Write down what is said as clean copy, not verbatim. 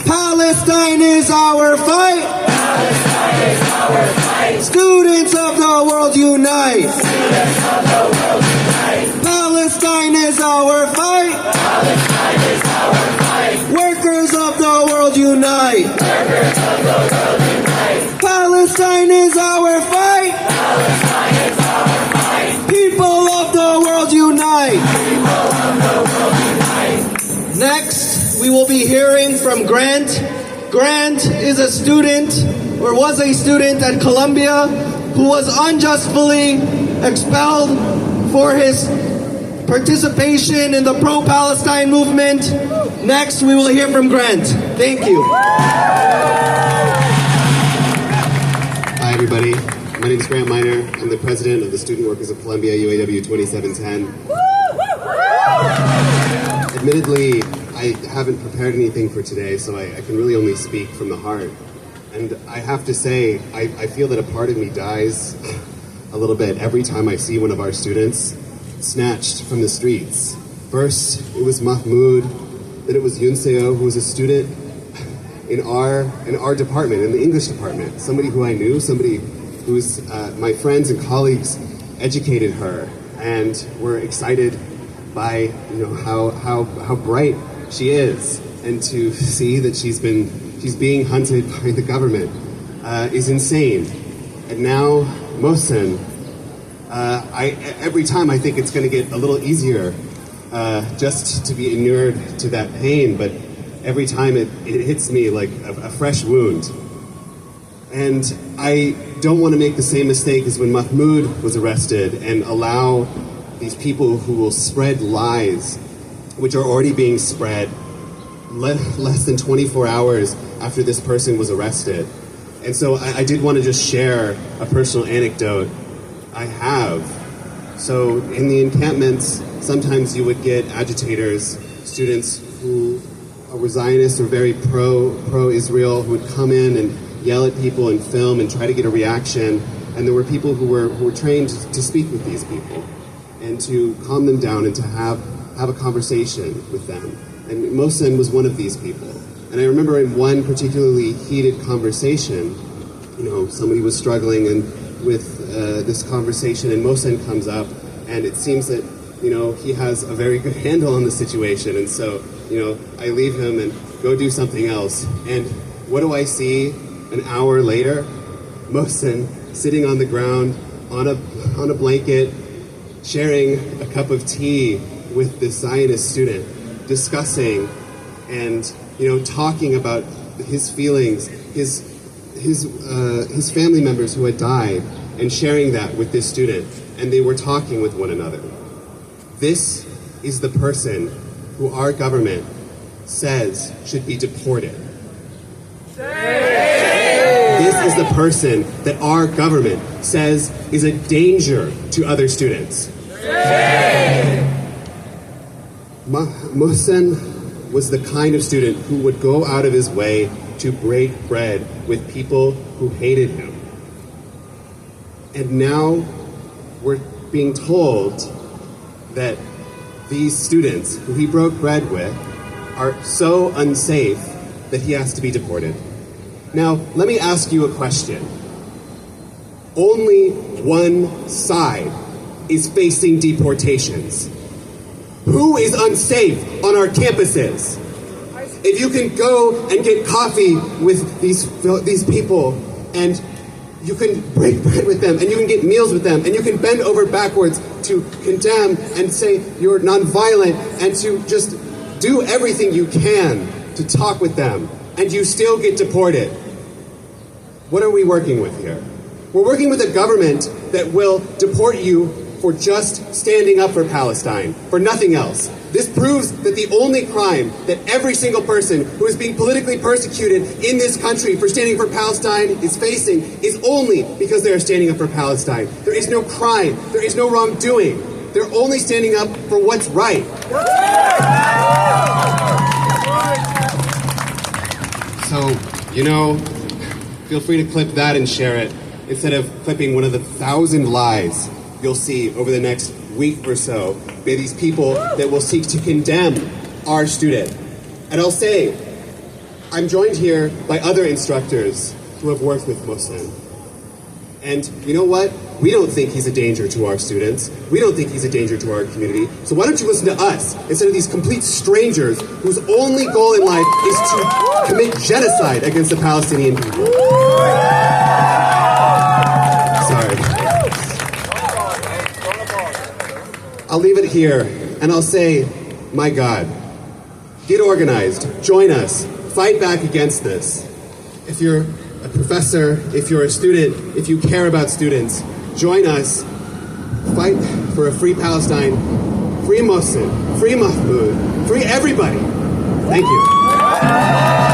Palestine is our fight. Palestine is our fight. Students of the world unite. Students of the world unite. Palestine is our fight. Palestine is our fight. Workers of the world unite. Workers of the world unite. Palestine is our fight. Palestine is our fight. People of the world unite. People of the world unite. Next, we will be hearing from Grant. Grant is a student, or was a student at Columbia, who was unjustly expelled for his participation in the pro-Palestine movement. Next, we will hear from Grant. Thank you. Hi, everybody. My name is Grant Miner. I'm the president of the Student Workers of Columbia, UAW 2710. Admittedly, I haven't prepared anything for today, so I can really only speak from the heart. And I have to say, I feel that a part of me dies a little bit every time I see one of our students snatched from the streets. First, it was Mahmoud, then it was Yunseo, who was a student in our department, in the English department. Somebody who I knew, somebody who's my friends and colleagues educated her and were excited by how bright she is, and to see that she's being hunted by the government is insane. And now Mohsen, every time I think it's going to get a little easier just to be inured to that pain, but every time it hits me like a fresh wound. And I don't want to make the same mistake as when Mahmoud was arrested and allow these people who will spread lies, which are already being spread less than 24 hours after this person was arrested. And so I did want to just share a personal anecdote I have. So in the encampments, sometimes you would get agitators, students who were Zionists or very pro-Israel, who would come in and yell at people and film and try to get a reaction. And there were people who were trained to speak with these people and to calm them down and to have a conversation with them. And Mohsen was one of these people. And I remember in one particularly heated conversation, somebody was struggling with this conversation, and Mohsen comes up, and it seems that, he has a very good handle on the situation. And so, I leave him and go do something else. And what do I see an hour later? Mohsen sitting on the ground on a blanket, sharing a cup of tea with this Zionist student, discussing and talking about his feelings, his family members who had died, and sharing that with this student, and they were talking with one another. This is the person who our government says should be deported. This is the person that our government says is a danger to other students. Mohsen was the kind of student who would go out of his way to break bread with people who hated him. And now we're being told that these students who he broke bread with are so unsafe that he has to be deported. Now, let me ask you a question. Only one side is facing deportations. Who is unsafe on our campuses? If you can go and get coffee with these people, and you can break bread with them, and you can get meals with them, and you can bend over backwards to condemn and say you're nonviolent, and to just do everything you can to talk with them, and you still get deported. What are we working with here? We're working with a government that will deport you for just standing up for Palestine, for nothing else. This proves that the only crime that every single person who is being politically persecuted in this country for standing for Palestine is facing is only because they are standing up for Palestine. There is no crime. There is no wrongdoing. They're only standing up for what's right. So, feel free to clip that and share it, instead of clipping one of the 1,000 lies you'll see over the next week or so by these people that will seek to condemn our student. And I'll say, I'm joined here by other instructors who have worked with Mohsen. And you know what? We don't think he's a danger to our students. We don't think he's a danger to our community. So why don't you listen to us instead of these complete strangers whose only goal in life is to commit genocide against the Palestinian people? Sorry. I'll leave it here and I'll say, my God, get organized, join us, fight back against this. If you're a professor, if you're a student, if you care about students, join us. Fight for a free Palestine, free Mohsen, free Mahmoud, free everybody. Thank you.